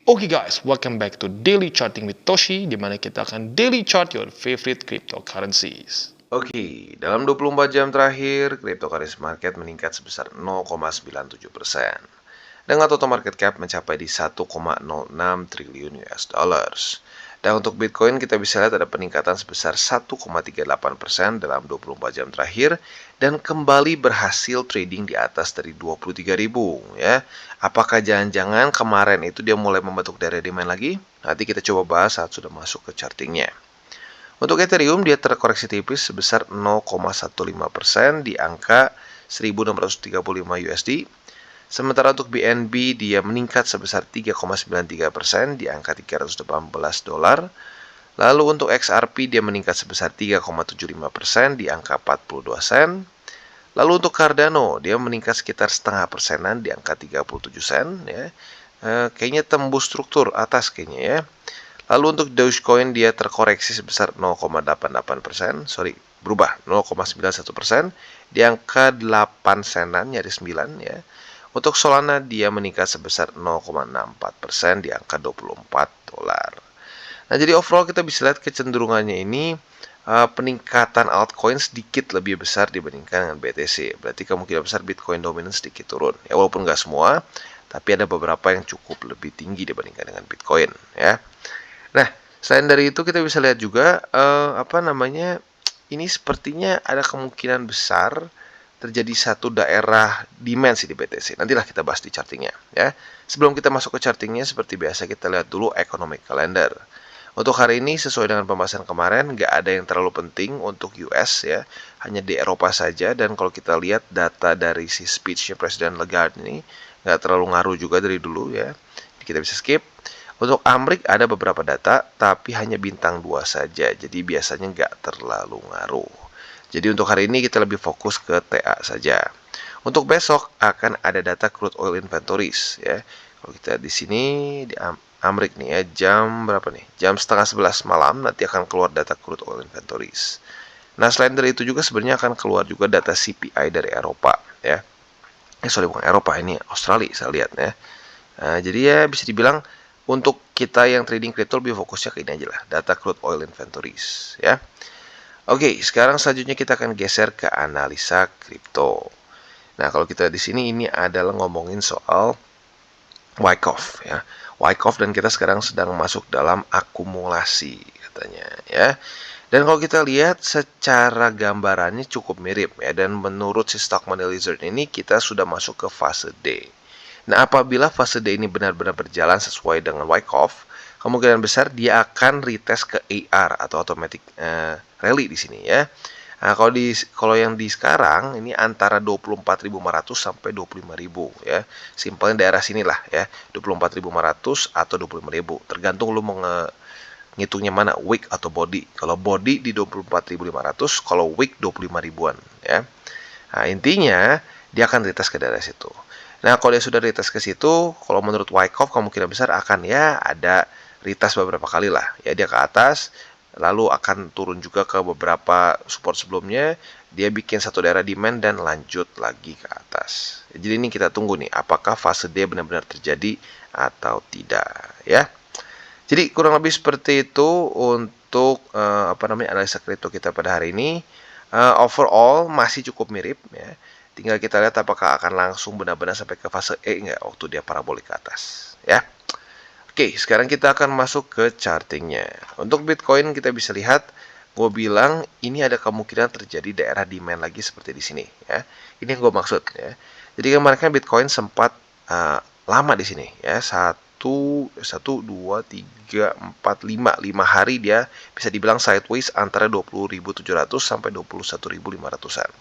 Oke guys, welcome back to Daily Charting with Toshi, di mana kita akan daily chart your favorite cryptocurrencies. Oke, dalam 24 jam terakhir, cryptocurrency market meningkat sebesar 0,97%. Dengan total market cap mencapai di 1,06 triliun US dollars. Dan untuk Bitcoin kita bisa lihat ada peningkatan sebesar 1,38% dalam 24 jam terakhir dan kembali berhasil trading di atas dari 23.000 ya. Apakah jangan-jangan kemarin itu dia mulai membentuk daerah demand lagi? Nanti kita coba bahas saat sudah masuk ke chartingnya. Untuk Ethereum dia terkoreksi tipis sebesar 0,15% di angka 1.635 USD. Sementara untuk BNB dia meningkat sebesar 3,93% di angka 318 dolar. Lalu untuk XRP dia meningkat sebesar 3,75% di angka 42 sen. Lalu untuk Cardano dia meningkat sekitar setengah persenan di angka 37 sen ya. Kayaknya tembus struktur atas kayaknya ya. Lalu untuk Dogecoin dia terkoreksi sebesar 0,88%, berubah 0,91% di angka 8 senan nyaris 9 ya. Untuk Solana dia meningkat sebesar 0,64% di angka 24 dolar. Nah, jadi overall kita bisa lihat kecenderungannya ini peningkatan altcoin sedikit lebih besar dibandingkan dengan BTC. Berarti kemungkinan besar Bitcoin dominan sedikit turun. Ya walaupun nggak semua, tapi ada beberapa yang cukup lebih tinggi dibandingkan dengan Bitcoin ya. Nah, selain dari itu kita bisa lihat juga ini sepertinya ada kemungkinan besar terjadi satu daerah dimensi di BTC. Nantilah kita bahas di chartingnya ya. Sebelum kita masuk ke chartingnya, seperti biasa kita lihat dulu economic calendar. Untuk hari ini sesuai dengan pembahasan kemarin, nggak ada yang terlalu penting untuk US ya, hanya di Eropa saja. Dan kalau kita lihat data dari si speechnya Presiden Lagarde ini nggak terlalu ngaruh juga dari dulu ya. Kita bisa skip. Untuk Amrik ada beberapa data, tapi hanya bintang 2 saja, jadi biasanya nggak terlalu ngaruh. Jadi untuk hari ini kita lebih fokus ke TA saja. Untuk besok akan ada data crude oil inventories ya. Kalau kita di sini di Amrik nih ya, jam berapa nih? Jam setengah 11 malam nanti akan keluar data crude oil inventories. Nah, selain dari itu juga sebenarnya akan keluar juga data CPI dari Eropa ya. Bukan Eropa, ini Australia saya lihat ya. Nah, jadi ya bisa dibilang untuk kita yang trading crypto lebih fokusnya ke ini aja lah, data crude oil inventories ya. Oke, sekarang selanjutnya kita akan geser ke analisa kripto. Nah, kalau kita di sini ini adalah ngomongin soal Wyckoff ya. Wyckoff dan kita sekarang sedang masuk dalam akumulasi katanya ya. Dan kalau kita lihat secara gambarannya cukup mirip ya, dan menurut si Stock Money Lizard ini kita sudah masuk ke fase D. Nah, apabila fase D ini benar-benar berjalan sesuai dengan Wyckoff, kemungkinan besar dia akan retest ke AR atau automatic rally di sini ya. Nah, kalau yang di sekarang ini antara 24.500 sampai 25.000 ya. Simpelnya daerah sinilah ya, 24.500 atau 25.000, tergantung lu mau ngitungnya mana, wick atau body. Kalau body di 24.500, kalau wick 25 ribuan ya. Nah, intinya dia akan retest ke daerah situ. Nah, kalau dia sudah retest ke situ, kalau menurut Wyckoff kemungkinan besar akan ya ada retest beberapa kali lah. Ya, dia ke atas, lalu akan turun juga ke beberapa support sebelumnya, dia bikin satu daerah demand dan lanjut lagi ke atas. Jadi ini kita tunggu nih, apakah fase D benar-benar terjadi atau tidak ya. Jadi kurang lebih seperti itu untuk analisa kripto kita pada hari ini. Overall masih cukup mirip ya. Tinggal kita lihat apakah akan langsung benar-benar sampai ke fase E nggak waktu dia parabolik ke atas ya. Oke, sekarang kita akan masuk ke chartingnya. Untuk Bitcoin kita bisa lihat, gue bilang ini ada kemungkinan terjadi daerah demand lagi seperti di sini ya. Ini yang gue maksud ya. Jadi kemarin kan Bitcoin sempat lama di sini ya, 5 hari dia bisa dibilang sideways antara 20.700 sampai 21.500-an.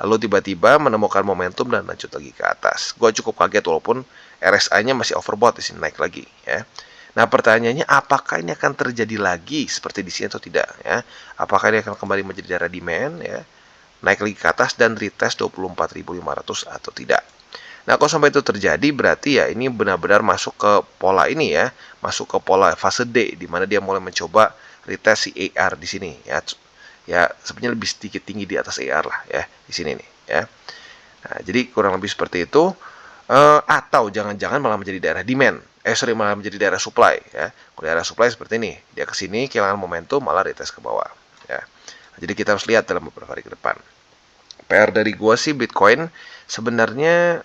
Lalu tiba-tiba menemukan momentum dan lanjut lagi ke atas. Gua cukup kaget walaupun RSI-nya masih overbought di sini, naik lagi ya. Nah, pertanyaannya apakah ini akan terjadi lagi seperti di sini atau tidak ya? Apakah ini akan kembali menjadi daerah demand ya? Naik lagi ke atas dan retest 24.500 atau tidak? Nah, kalau sampai itu terjadi berarti ya ini benar-benar masuk ke pola ini ya, masuk ke pola fase D di mana dia mulai mencoba retest si AR di sini ya. Ya, sebenarnya lebih sedikit tinggi di atas AR lah ya di sini nih ya. Nah, jadi kurang lebih seperti itu. Atau jangan-jangan malah menjadi daerah demand Malah menjadi daerah supply ya. Kalau daerah supply seperti ini, dia ke sini kehilangan momentum malah retest ke bawah ya. Jadi kita harus lihat dalam beberapa hari ke depan. PR dari gua sih Bitcoin sebenarnya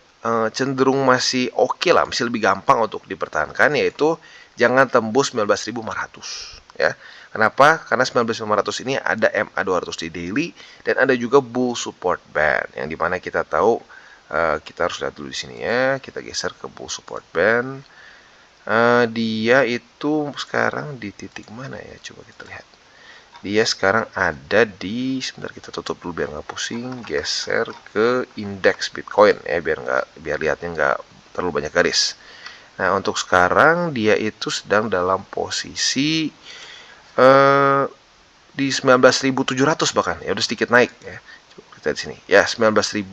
cenderung masih oke lah, masih lebih gampang untuk dipertahankan, yaitu jangan tembus 19.500 ya. Kenapa? Karena 19.500 ini ada MA200 di daily dan ada juga bull support band yang dimana kita tahu kita harus lihat dulu di sini ya. Kita geser ke bull support band. Dia itu sekarang di titik mana ya? Coba kita lihat. Dia sekarang ada di, sebentar kita tutup dulu biar nggak pusing, geser ke indeks Bitcoin ya, biar lihatnya nggak terlalu banyak garis. Nah untuk sekarang dia itu sedang dalam posisi di 19.700 bahkan ya, udah sedikit naik ya. Coba kita di sini ya 19.000,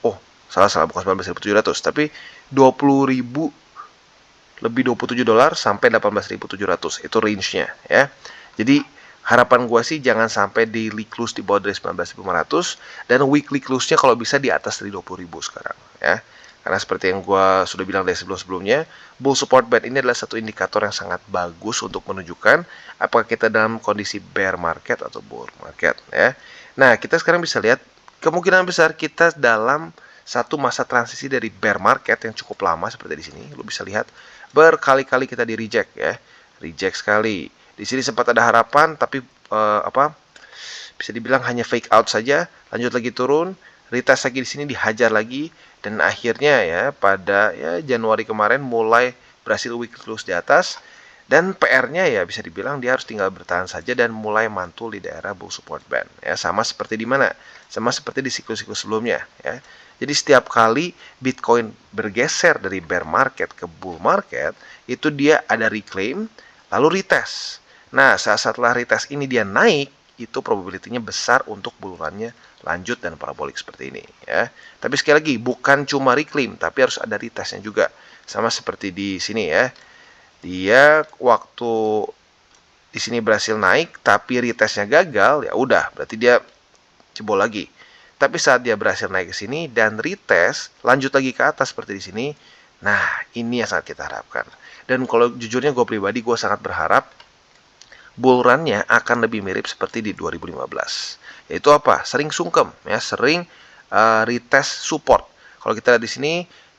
oh salah bukan 19.700 tapi 20.000, lebih $27 sampai 18.700 itu range-nya ya. Jadi harapan gue sih jangan sampai daily close di bawah dari 19.500 dan weekly close-nya kalau bisa di atas dari 20.000 sekarang ya. Karena seperti yang gue sudah bilang dari sebelum-sebelumnya, bull support band ini adalah satu indikator yang sangat bagus untuk menunjukkan apakah kita dalam kondisi bear market atau bull market ya. Nah, kita sekarang bisa lihat kemungkinan besar kita dalam satu masa transisi dari bear market yang cukup lama seperti di sini. Lo bisa lihat berkali-kali kita di reject ya. Reject sekali. Di sini sempat ada harapan tapi bisa dibilang hanya fake out saja, lanjut lagi turun, retest lagi di sini, dihajar lagi, dan akhirnya ya pada Januari kemarin mulai berhasil weekly close di atas, dan PR-nya ya bisa dibilang dia harus tinggal bertahan saja dan mulai mantul di daerah bull support band ya, sama seperti di mana? Sama seperti di siklus-siklus sebelumnya ya. Jadi setiap kali Bitcoin bergeser dari bear market ke bull market, itu dia ada reclaim lalu retest. Nah, setelah retest ini dia naik, itu probability-nya besar untuk bulurannya lanjut dan parabolik seperti ini ya. Tapi sekali lagi bukan cuma reclaim, tapi harus ada retestnya juga. Sama seperti di sini ya. Dia waktu di sini berhasil naik tapi retestnya gagal, ya udah berarti dia jebol lagi. Tapi saat dia berhasil naik ke sini dan retest lanjut lagi ke atas seperti di sini, nah ini yang sangat kita harapkan. Dan kalau jujurnya gue pribadi, gue sangat berharap bull run-nya akan lebih mirip seperti di 2015. Yaitu apa? Sering sungkem ya, sering retest support. Kalau kita lihat di sini,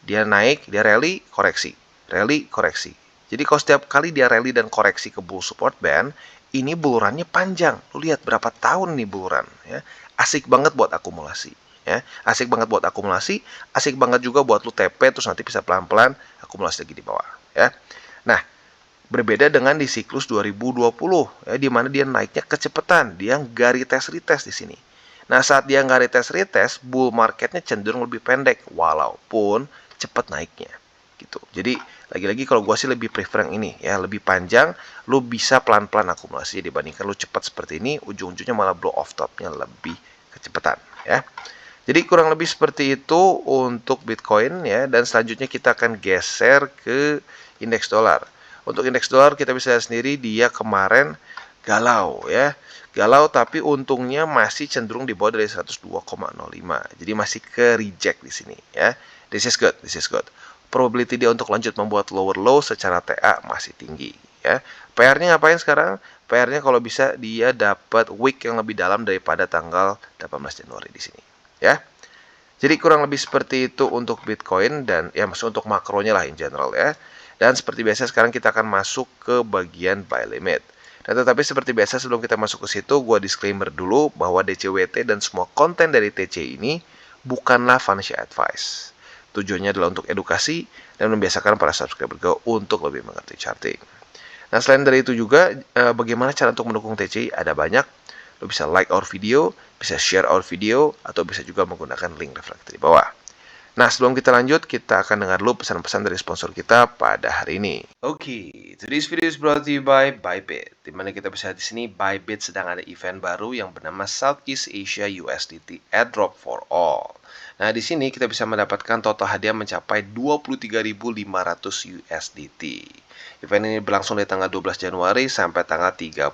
dia naik, dia rally, koreksi. Rally, koreksi. Jadi kalau setiap kali dia rally dan koreksi ke bull support band, ini bull run-nya panjang. Lu lihat berapa tahun nih bull run ya. Asik banget buat akumulasi ya. Asik banget buat akumulasi, asik banget juga buat lu TP terus nanti bisa pelan-pelan akumulasi lagi di bawah ya. Nah, berbeda dengan di siklus 2020 ya, di mana dia naiknya kecepatan, dia nggak retest di sini. Nah, saat dia nggak retest, bull marketnya cenderung lebih pendek walaupun cepat naiknya gitu. Jadi lagi-lagi kalau gua sih lebih prefer yang ini ya, lebih panjang, lu bisa pelan-pelan akumulasi dibandingkan lu cepat seperti ini, ujung-ujungnya malah blow off topnya lebih kecepatan ya. Jadi kurang lebih seperti itu untuk Bitcoin ya, dan selanjutnya kita akan geser ke indeks dolar. Untuk indeks dolar kita bisa lihat sendiri dia kemarin galau ya. Galau tapi untungnya masih cenderung di bawah dari 102,05. Jadi masih ke reject di sini ya. This is good. Probability dia untuk lanjut membuat lower low secara TA masih tinggi ya. PR-nya ngapain sekarang? PR-nya kalau bisa dia dapat wick yang lebih dalam daripada tanggal 18 Januari di sini ya. Jadi kurang lebih seperti itu untuk Bitcoin dan ya maksud untuk makronya lah in general ya. Dan seperti biasa sekarang kita akan masuk ke bagian buy limit. Dan tetapi seperti biasa sebelum kita masuk ke situ, gua disclaimer dulu bahwa DCWT dan semua konten dari TC ini bukanlah financial advice. Tujuannya adalah untuk edukasi dan membiasakan para subscriber Go untuk lebih mengerti charting. Nah selain dari itu juga, bagaimana cara untuk mendukung TCI? Ada banyak. Lo bisa like our video, bisa share our video, atau bisa juga menggunakan link reflektor di bawah. Nah, sebelum kita lanjut, kita akan dengar dulu pesan-pesan dari sponsor kita pada hari ini. Oke, today's video is brought to you by Bybit. Dimana kita bisa lihat di sini, Bybit sedang ada event baru yang bernama Southeast Asia USDT Airdrop for All. Nah, di sini kita bisa mendapatkan total hadiah mencapai 23.500 USDT. Event ini berlangsung dari tanggal 12 Januari sampai tanggal 31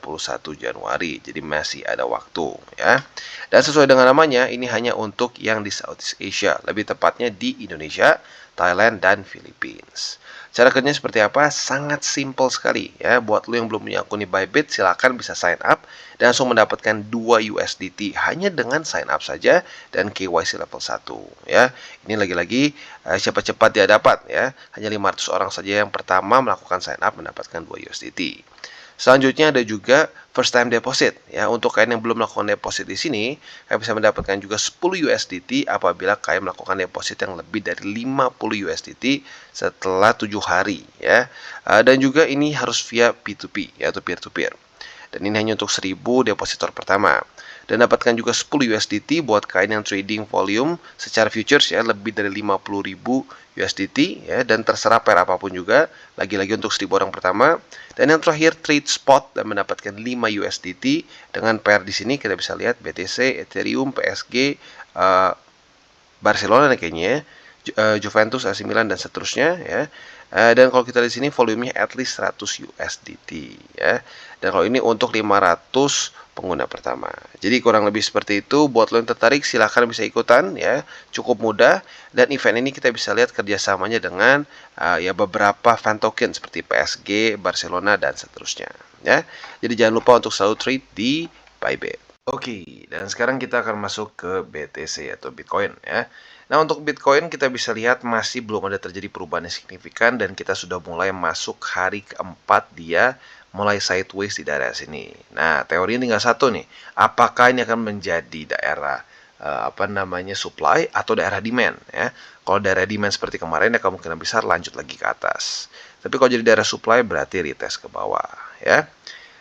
Januari. Jadi masih ada waktu ya. Dan sesuai dengan namanya, ini hanya untuk yang di Southeast Asia, lebih tepatnya di Indonesia, Thailand, dan Philippines. Cara kerjanya seperti apa? Sangat simple sekali ya. Buat lo yang belum punya akun di Bybit, silakan bisa sign up dan langsung mendapatkan 2 USDT hanya dengan sign up saja dan KYC level 1 ya. Ini lagi-lagi cepat-cepat dia dapat ya. Hanya 500 orang saja yang pertama melakukan sign up mendapatkan 2 USDT. Selanjutnya ada juga first time deposit ya. Untuk kalian yang belum melakukan deposit di sini, kalian bisa mendapatkan juga 10 USDT apabila kalian melakukan deposit yang lebih dari 50 USDT setelah 7 hari ya. Dan juga ini harus via P2P yaitu peer to peer. Dan ini hanya untuk 1000 depositor pertama. Dan dapatkan juga 10 USDT buat kalian yang trading volume secara futures ya, lebih dari 50.000 USDT ya, dan terserah pair apapun juga, lagi-lagi untuk 1000 orang pertama. Dan yang terakhir trade spot dan mendapatkan 5 USDT dengan pair di sini kita bisa lihat BTC, Ethereum, PSG, Barcelona kayaknya ya, Juventus, AC Milan dan seterusnya ya. Dan kalau kita di sini volumenya at least 100 USDT ya. Dan kalau ini untuk 500 pengguna pertama. Jadi kurang lebih seperti itu. Buat lo yang tertarik silahkan bisa ikutan ya. Cukup mudah dan event ini kita bisa lihat kerjasamanya dengan ya beberapa fan token seperti PSG, Barcelona dan seterusnya ya. Jadi jangan lupa untuk selalu trade di Bybit. Oke, dan sekarang kita akan masuk ke BTC atau Bitcoin ya. Nah, untuk Bitcoin kita bisa lihat masih belum ada terjadi perubahan yang signifikan dan kita sudah mulai masuk hari keempat dia mulai sideways di daerah sini. Nah, teorinya tinggal satu nih. Apakah ini akan menjadi daerah supply atau daerah demand ya. Kalau daerah demand seperti kemarin ya kemungkinan besar lanjut lagi ke atas. Tapi kalau jadi daerah supply berarti retest ke bawah ya.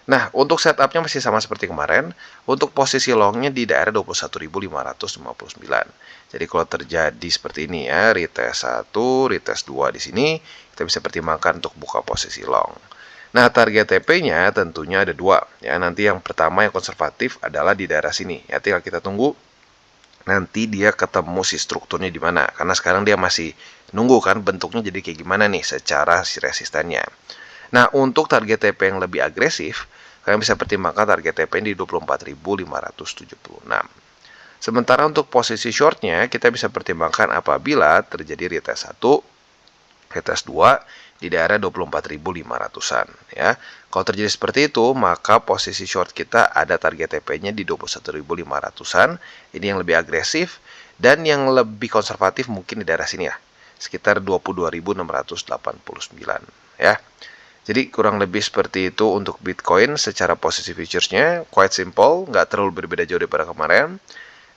Nah, untuk setupnya masih sama seperti kemarin. Untuk posisi longnya di daerah 21.559. Jadi kalau terjadi seperti ini ya, retest 1, retest 2 di sini, kita bisa pertimbangkan untuk buka posisi long. Nah, target TP-nya tentunya ada dua. Ya, nanti yang pertama yang konservatif adalah di daerah sini. Ya, tinggal kita tunggu nanti dia ketemu si strukturnya di mana. Karena sekarang dia masih nunggu kan bentuknya jadi kayak gimana nih secara si resistannya. Nah, untuk target TP yang lebih agresif, kalian bisa pertimbangkan target TP di 24.576. Sementara untuk posisi shortnya, kita bisa pertimbangkan apabila terjadi retest 1, retest 2 di daerah 24.500-an ya. Kalau terjadi seperti itu, maka posisi short kita ada target TP-nya di 21.500-an. Ini yang lebih agresif dan yang lebih konservatif mungkin di daerah sini ya, sekitar 22.689 ya. Jadi kurang lebih seperti itu untuk Bitcoin secara posisi futuresnya, quite simple, nggak terlalu berbeda jauh daripada kemarin.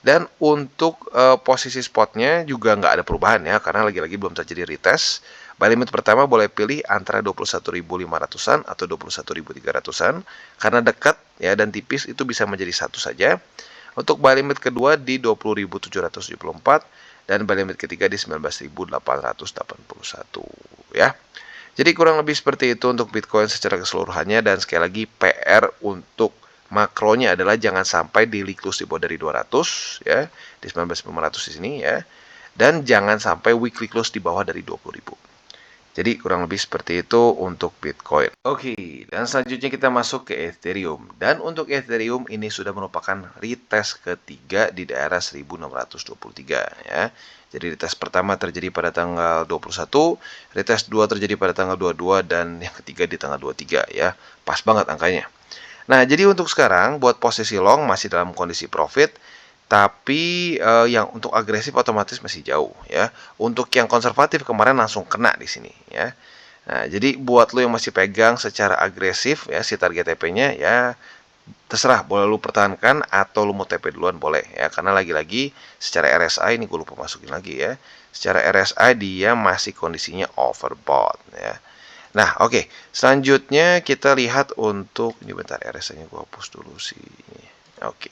Dan untuk posisi spotnya juga nggak ada perubahan ya, karena lagi-lagi belum terjadi retest. Buy limit pertama boleh pilih antara 21.500-an atau 21.300-an, karena dekat ya dan tipis itu bisa menjadi satu saja. Untuk buy limit kedua di 20.774 dan buy limit ketiga di 19.881 ya. Jadi kurang lebih seperti itu untuk Bitcoin secara keseluruhannya, dan sekali lagi PR untuk makronya adalah jangan sampai daily close di bawah dari 200 ya, di 19.500 di sini ya. Dan jangan sampai weekly close di bawah dari 20.000. Jadi kurang lebih seperti itu untuk Bitcoin. Oke, dan selanjutnya kita masuk ke Ethereum. Dan untuk Ethereum ini sudah merupakan retest ketiga di daerah 1623 ya. Jadi retest pertama terjadi pada tanggal 21, retest 2 terjadi pada tanggal 22, dan yang ketiga di tanggal 23 ya. Pas banget angkanya. Nah, jadi untuk sekarang buat posisi long masih dalam kondisi profit. Tapi yang untuk agresif otomatis masih jauh ya. Untuk yang konservatif kemarin langsung kena di sini ya. Nah, jadi buat lo yang masih pegang secara agresif ya si target TP-nya ya terserah, boleh lu pertahankan atau lu mau TP duluan boleh ya. Karena lagi-lagi secara RSI ini gue lupa masukin lagi ya. Secara RSI dia masih kondisinya overbought ya. Nah, oke. Selanjutnya kita lihat untuk ini bentar RSI-nya gue hapus dulu sih. Oke.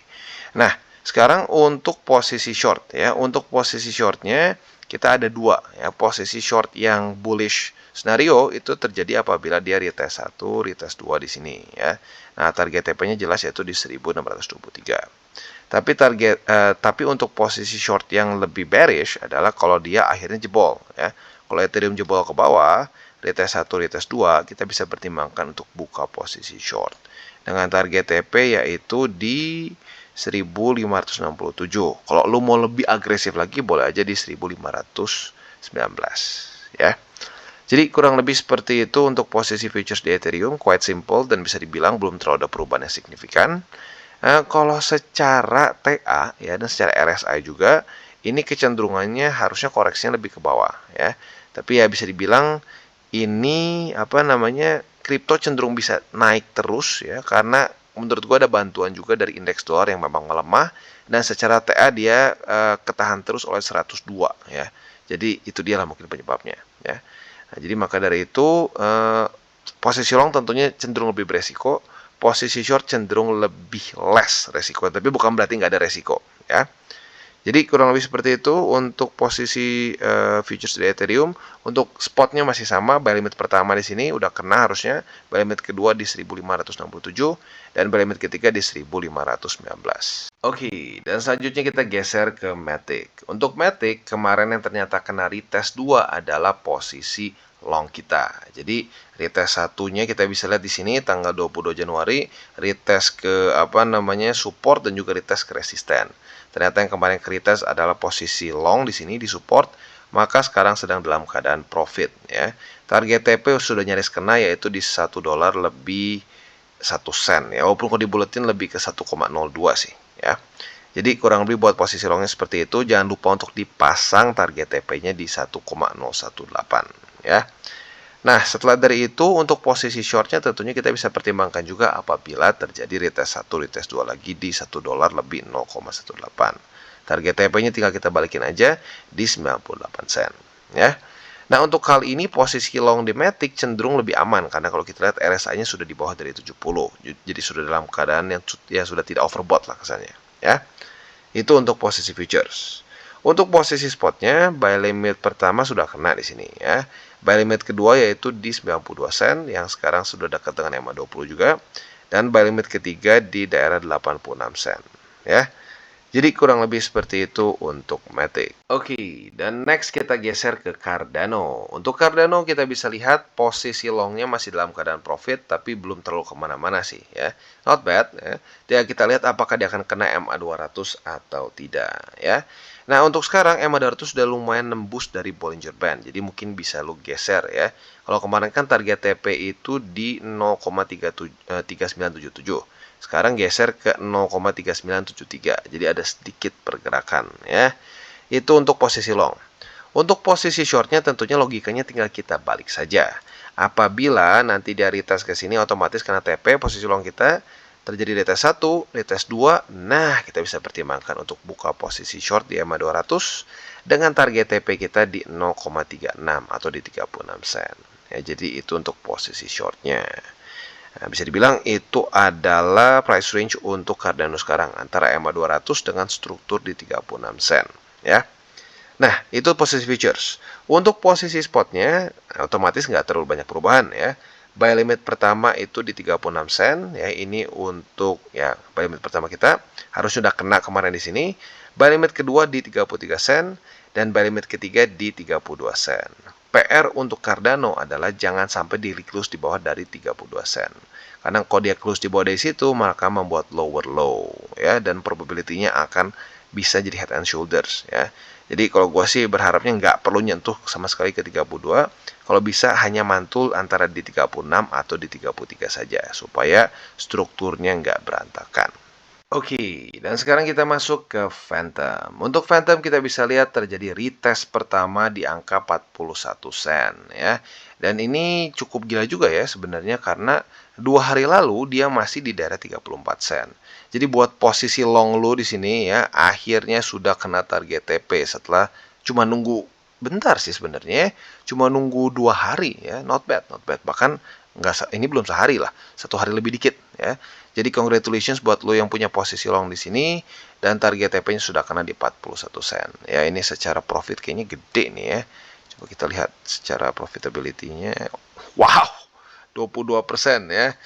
Nah, sekarang untuk posisi short ya, untuk posisi shortnya kita ada dua ya. Posisi short yang bullish scenario itu terjadi apabila dia retest 1, retest 2 di sini ya. Nah, target TP-nya jelas yaitu di 1623. Tapi untuk posisi short yang lebih bearish adalah kalau dia akhirnya jebol ya. Kalau Ethereum jebol ke bawah, retest 1, retest 2, kita bisa pertimbangkan untuk buka posisi short dengan target TP yaitu di 1567. Kalau lu mau lebih agresif lagi boleh aja di 1500 ya. Jadi kurang lebih seperti itu untuk posisi futures di Ethereum, quite simple dan bisa dibilang belum terlalu ada perubahan yang signifikan. Kalau secara TA ya dan secara RSI juga, ini kecenderungannya harusnya koreksinya lebih ke bawah ya. Tapi ya bisa dibilang ini apa namanya, kripto cenderung bisa naik terus ya, karena menurut gua ada bantuan juga dari indeks dolar yang memang melemah, dan secara TA dia ketahan terus oleh 102 ya. Jadi itu dialah mungkin penyebabnya ya. Nah, jadi maka dari itu posisi long tentunya cenderung lebih beresiko, posisi short cenderung lebih less resiko, tapi bukan berarti nggak ada resiko ya. Jadi kurang lebih seperti itu untuk posisi futures di Ethereum. Untuk spotnya masih sama, buy limit pertama di sini udah kena harusnya, buy limit kedua di 1567 dan buy limit ketiga di 1519. Oke, dan selanjutnya kita geser ke Matic. Untuk Matic kemarin yang ternyata kena retest 2 adalah posisi long kita. Jadi retest satunya kita bisa lihat di sini tanggal 22 Januari, retest ke apa namanya support dan juga retest ke resisten. Ternyata yang kemarin ke retest adalah posisi long di sini di support, maka sekarang sedang dalam keadaan profit ya. Target TP sudah nyaris kena yaitu di $1 lebih 1 sen ya. Walaupun kalau dibuletin lebih ke 1,02 sih ya. Jadi kurang lebih buat posisi longnya seperti itu. Jangan lupa untuk dipasang target TP-nya di 1,018 ya. Nah, setelah dari itu untuk posisi shortnya tentunya kita bisa pertimbangkan juga apabila terjadi retest 1, retest 2 lagi di $1 lebih 0,18. Target TP-nya tinggal kita balikin aja di 98 sen ya. Nah, untuk kali ini posisi long di Matic cenderung lebih aman karena kalau kita lihat RSI-nya sudah di bawah dari 70. Jadi sudah dalam keadaan yang ya sudah tidak overbought lah kesannya ya. Itu untuk posisi futures. Untuk posisi spotnya, buy limit pertama sudah kena di sini ya. Buy limit kedua yaitu di 92 sen yang sekarang sudah dekat dengan EMA 20 juga. Dan buy limit ketiga di daerah 86 sen ya. Jadi kurang lebih seperti itu untuk Matic. Oke, dan next kita geser ke Cardano. Untuk Cardano kita bisa lihat posisi longnya masih dalam keadaan profit, tapi belum terlalu kemana-mana sih ya. Not bad ya. Tinggal kita lihat apakah dia akan kena MA200 atau tidak ya. Nah untuk sekarang MA200 sudah lumayan nembus dari Bollinger Band, jadi mungkin bisa lu geser ya. Kalau kemarin kan target TP itu di 0,3977. Sekarang geser ke 0,3973. Jadi ada sedikit pergerakan ya. Itu untuk posisi long. Untuk posisi shortnya tentunya logikanya tinggal kita balik saja. Apabila nanti dia retest ke sini otomatis karena TP posisi long kita terjadi retest 1, retest 2, nah kita bisa pertimbangkan untuk buka posisi short di EMA 200 dengan target TP kita di 0,36 atau di 36 sen. Ya, jadi itu untuk posisi shortnya. Nah, bisa dibilang itu adalah price range untuk Cardano sekarang antara EMA 200 dengan struktur di 36 sen ya. Nah, itu posisi futures. Untuk posisi spotnya otomatis nggak terlalu banyak perubahan ya. Buy limit pertama itu di 36 sen ya. Ini untuk ya buy limit pertama kita harus sudah kena kemarin di sini. Buy limit kedua di 33 sen dan buy limit ketiga di 32 sen. PR untuk Cardano adalah jangan sampai di close di bawah dari 32 sen. Karena kalau dia close di bawah dari situ maka membuat lower low ya, dan probability-nya akan bisa jadi head and shoulders ya. Jadi kalau gue sih berharapnya nggak perlu nyentuh sama sekali ke 32. Kalau bisa hanya mantul antara di 36 atau di 33 saja supaya strukturnya nggak berantakan. Oke, dan sekarang kita masuk ke Phantom. Untuk Phantom kita bisa lihat terjadi retest pertama di angka 41 sen ya. Dan ini cukup gila juga ya sebenarnya karena 2 hari lalu dia masih di daerah 34 sen. Jadi buat posisi long lu di sini ya, akhirnya sudah kena target TP setelah cuma nunggu bentar sih sebenarnya, cuma nunggu 2 hari ya, not bad, not bad. Bahkan nggak, ini belum sehari lah, 1 hari lebih dikit ya. Jadi congratulations buat lo yang punya posisi long di sini dan target TP-nya sudah kena di 41 sen. Ya ini secara profit kayaknya gede nih ya. Coba kita lihat secara profitability-nya. Wow, 22% ya.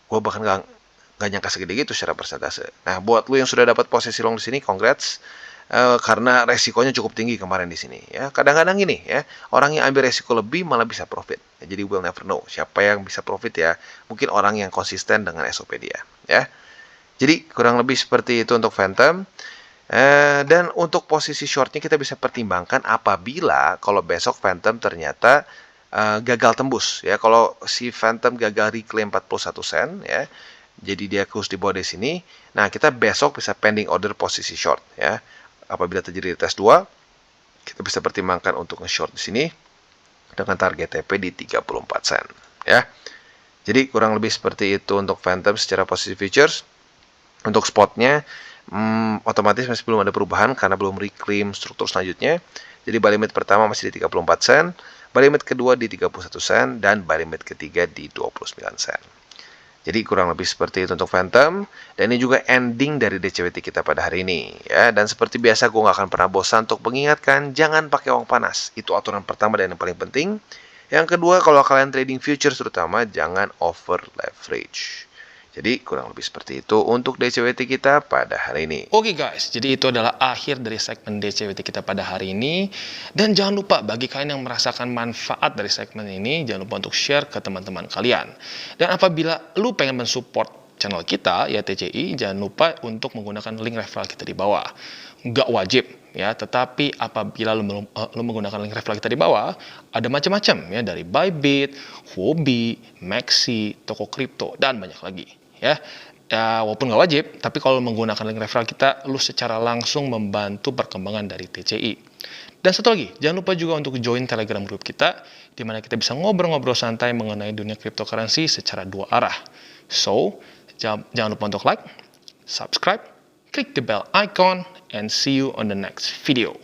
Gua bahkan nggak nyangka segede gitu secara persentase. Nah, buat lo yang sudah dapat posisi long di sini, congrats. Karena resikonya cukup tinggi kemarin di sini ya. Kadang-kadang gini ya, orang yang ambil resiko lebih malah bisa profit. Ya, jadi we'll never know siapa yang bisa profit ya. Mungkin orang yang konsisten dengan SOP dia ya. Jadi kurang lebih seperti itu untuk Phantom. Dan untuk posisi shortnya kita bisa pertimbangkan apabila kalau besok Phantom ternyata gagal tembus ya. Kalau si Phantom gagal reclaim 41 sen ya, jadi dia close di bawah di sini. Nah, kita besok bisa pending order posisi short ya. Apabila terjadi retest 2, kita bisa pertimbangkan untuk nge-short di sini dengan target TP di 34 sen ya. Jadi kurang lebih seperti itu untuk Phantom secara posisi futures. Untuk spotnya otomatis masih belum ada perubahan karena belum reclaim struktur selanjutnya. Jadi buy limit pertama masih di 34 sen, buy limit kedua di 31 sen, dan buy limit ketiga di 29 sen. Jadi kurang lebih seperti itu untuk Phantom. Dan ini juga ending dari DCWT kita pada hari ini ya. Dan seperti biasa gue gak akan pernah bosan untuk mengingatkan jangan pakai uang panas. Itu aturan pertama dan yang paling penting. Yang kedua, kalau kalian trading futures terutama jangan over leverage. Jadi kurang lebih seperti itu untuk DCWT kita pada hari ini. Oke guys, jadi itu adalah akhir dari segmen DCWT kita pada hari ini. Dan jangan lupa bagi kalian yang merasakan manfaat dari segmen ini, jangan lupa untuk share ke teman-teman kalian. Dan apabila lu pengen mensupport channel kita, ya TCI, jangan lupa untuk menggunakan link referral kita di bawah. Nggak wajib ya, tetapi apabila lu menggunakan link referral kita di bawah, ada macam-macam ya, dari Bybit, Huobi, Maxi, toko kripto, dan banyak lagi ya. Ya, walaupun nggak wajib, tapi kalau menggunakan link referral kita, lu secara langsung membantu perkembangan dari TCI. Dan satu lagi, jangan lupa juga untuk join Telegram group kita, di mana kita bisa ngobrol-ngobrol santai mengenai dunia cryptocurrency secara dua arah. So, jangan lupa untuk like, subscribe, klik the bell icon, and see you on the next video.